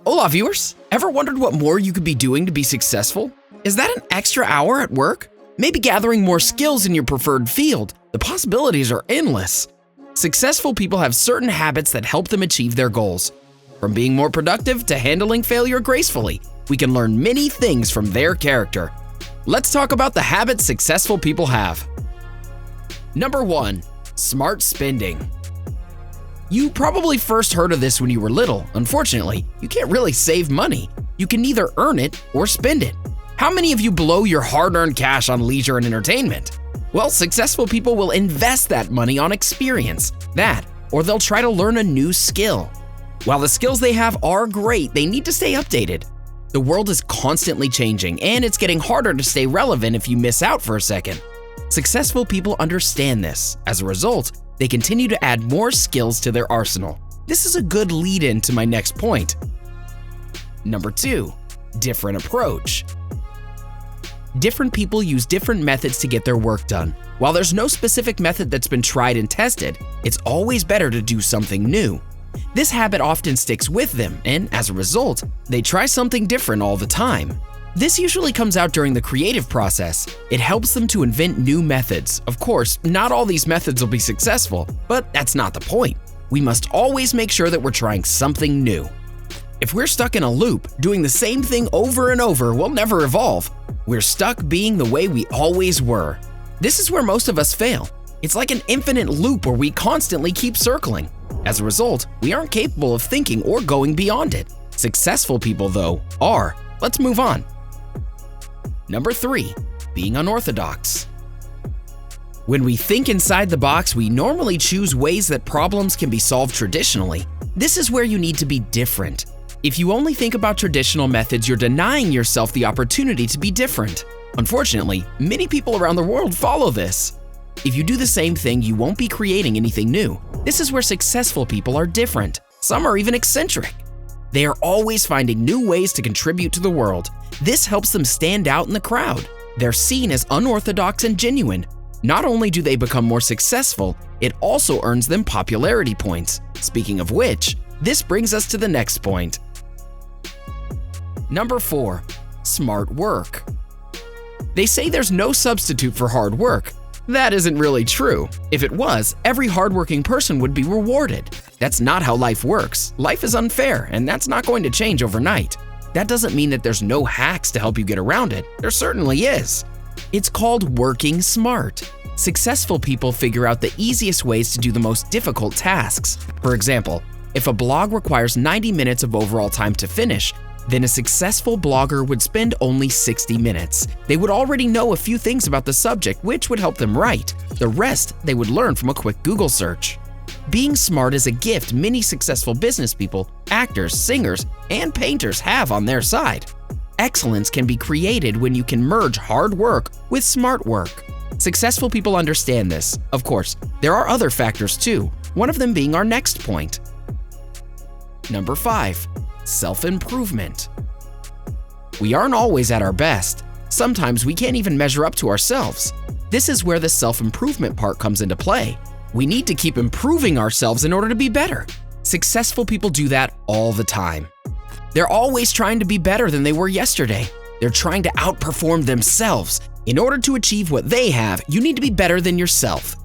Hola viewers! Ever wondered what more you could be doing to be successful? Is that an extra hour at work? Maybe gathering more skills in your preferred field? The possibilities are endless. Successful people have certain habits that help them achieve their goals. From being more productive to handling failure gracefully, we can learn many things from their character. Let's talk about the habits successful people have. Number 1. Smart spending. You probably first heard of this when you were little. Unfortunately, you can't really save money. You can neither earn it or spend it. How many of you blow your hard-earned cash on leisure and entertainment? Well, successful people will invest that money on experience, or they'll try to learn a new skill. While the skills they have are great, they need to stay updated. The world is constantly changing, and it's getting harder to stay relevant if you miss out for a second. Successful people understand this. As a result, they continue to add more skills to their arsenal. This is a good lead-in to my next point. Number 2. Different approach. Different people use different methods to get their work done. While there's no specific method that's been tried and tested, it's always better to do something new. This habit often sticks with them, and as a result, they try something different all the time. This usually comes out during the creative process. It helps them to invent new methods. Of course, not all these methods will be successful, but that's not the point. We must always make sure that we're trying something new. If we're stuck in a loop, doing the same thing over and over, we'll never evolve. We're stuck being the way we always were. This is where most of us fail. It's like an infinite loop where we constantly keep circling. As a result, we aren't capable of thinking or going beyond it. Successful people, though, are. Let's move on. Number 3. Being unorthodox. When we think inside the box, we normally choose ways that problems can be solved traditionally. This is where you need to be different. If you only think about traditional methods, you're denying yourself the opportunity to be different. Unfortunately, many people around the world follow this. If you do the same thing, you won't be creating anything new. This is where successful people are different. Some are even eccentric. They are always finding new ways to contribute to the world. This helps them stand out in the crowd. They're seen as unorthodox and genuine. Not only do they become more successful, it also earns them popularity points. Speaking of which, this brings us to the next point. Number 4. Smart work. They say there's no substitute for hard work. That isn't really true. If it was, every hardworking person would be rewarded. That's not how life works. Life is unfair, and that's not going to change overnight. That doesn't mean that there's no hacks to help you get around it. There certainly is. It's called working smart. Successful people figure out the easiest ways to do the most difficult tasks. For example, if a blog requires 90 minutes of overall time to finish, then a successful blogger would spend only 60 minutes. They would already know a few things about the subject, which would help them write. The rest they would learn from a quick Google search. Being smart is a gift many successful business people, actors, singers, and painters have on their side. Excellence can be created when you can merge hard work with smart work. Successful people understand this. Of course, there are other factors too, one of them being our next point. Number 5. Self-improvement. We aren't always at our best. Sometimes we can't even measure up to ourselves. This is where the self-improvement part comes into play. We need to keep improving ourselves in order to be better. Successful people do that all the time. They're always trying to be better than they were yesterday. They're trying to outperform themselves. In order to achieve what they have, you need to be better than yourself.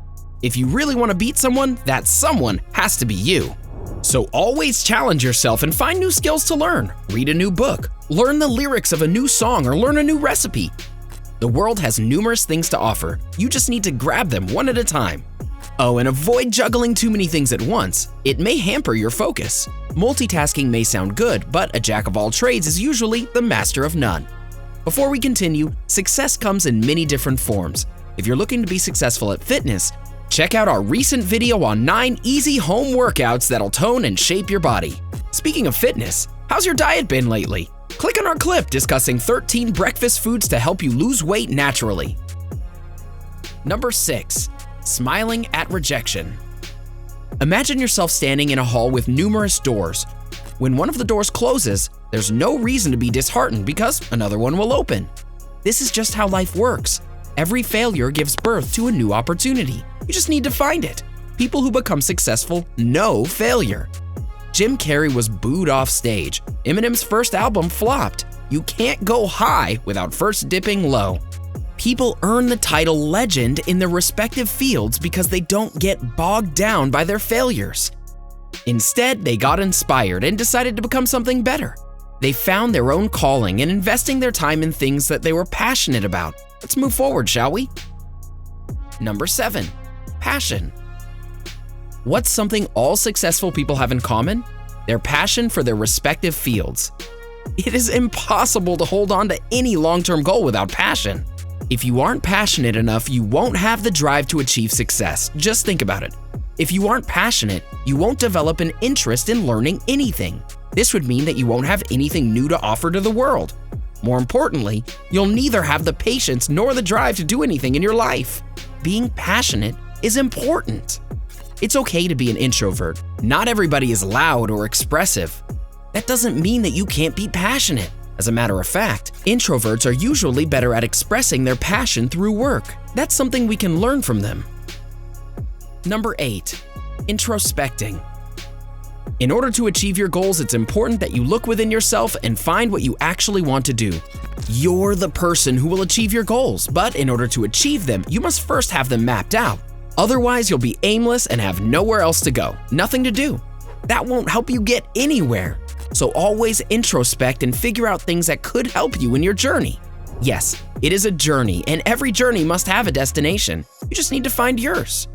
If you really want to beat someone, that someone has to be you. So always challenge yourself and find new skills to learn. Read a new book, learn the lyrics of a new song, or learn a new recipe. The world has numerous things to offer. You just need to grab them one at a time. Oh, and avoid juggling too many things at once. It may hamper your focus. Multitasking may sound good, but a jack of all trades is usually the master of none. Before we continue, success comes in many different forms. If you're looking to be successful at fitness, check out our recent video on 9 easy home workouts that'll tone and shape your body. Speaking of fitness, how's your diet been lately? Click on our clip discussing 13 breakfast foods to help you lose weight naturally. Number 6. Smiling at rejection. Imagine yourself standing in a hall with numerous doors. When one of the doors closes, there's no reason to be disheartened because another one will open. This is just how life works. Every failure gives birth to a new opportunity. You just need to find it. People who become successful know failure. Jim Carrey was booed off stage. Eminem's first album flopped. You can't go high without first dipping low. People earn the title legend in their respective fields because they don't get bogged down by their failures. Instead, they got inspired and decided to become something better. They found their own calling and investing their time in things that they were passionate about. Let's move forward, shall we? Number 7, passion. What's something all successful people have in common? Their passion for their respective fields. It is impossible to hold on to any long-term goal without passion. If you aren't passionate enough, you won't have the drive to achieve success. Just think about it. If you aren't passionate, you won't develop an interest in learning anything. This would mean that you won't have anything new to offer to the world. More importantly, you'll neither have the patience nor the drive to do anything in your life. Being passionate is important. It's okay to be an introvert. Not everybody is loud or expressive. That doesn't mean that you can't be passionate. As a matter of fact, introverts are usually better at expressing their passion through work. That's something we can learn from them. Number 8, introspecting. In order to achieve your goals, it's important that you look within yourself and find what you actually want to do. You're the person who will achieve your goals, but in order to achieve them, you must first have them mapped out. Otherwise, you'll be aimless and have nowhere else to go, nothing to do. That won't help you get anywhere. So always introspect and figure out things that could help you in your journey. Yes, it is a journey, and every journey must have a destination. You just need to find yours.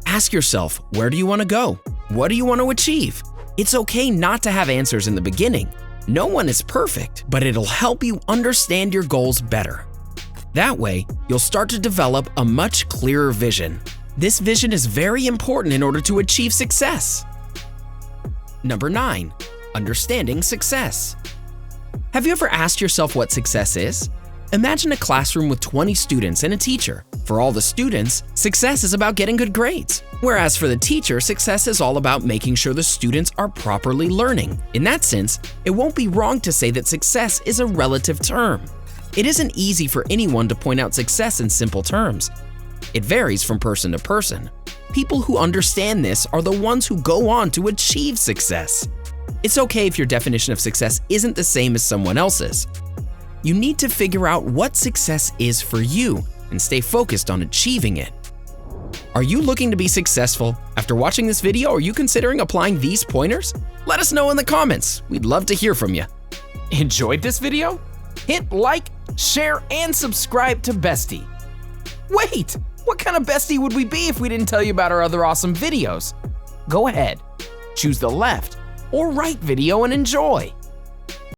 Ask yourself, where do you want to go? What do you want to achieve? It's okay not to have answers in the beginning. No one is perfect, but it'll help you understand your goals better. That way, you'll start to develop a much clearer vision. This vision is very important in order to achieve success. Number 9, understanding success. Have you ever asked yourself what success is? Imagine a classroom with 20 students and a teacher. For all the students, success is about getting good grades. Whereas for the teacher, success is all about making sure the students are properly learning. In that sense, it won't be wrong to say that success is a relative term. It isn't easy for anyone to point out success in simple terms. It varies from person to person. People who understand this are the ones who go on to achieve success. It's okay if your definition of success isn't the same as someone else's. You need to figure out what success is for you and stay focused on achieving it. Are you looking to be successful? After watching this video, are you considering applying these pointers? Let us know in the comments. We'd love to hear from you. Enjoyed this video? Hit like, share, and subscribe to Bestie. Wait, what kind of Bestie would we be if we didn't tell you about our other awesome videos? Go ahead, choose the left or right video and enjoy.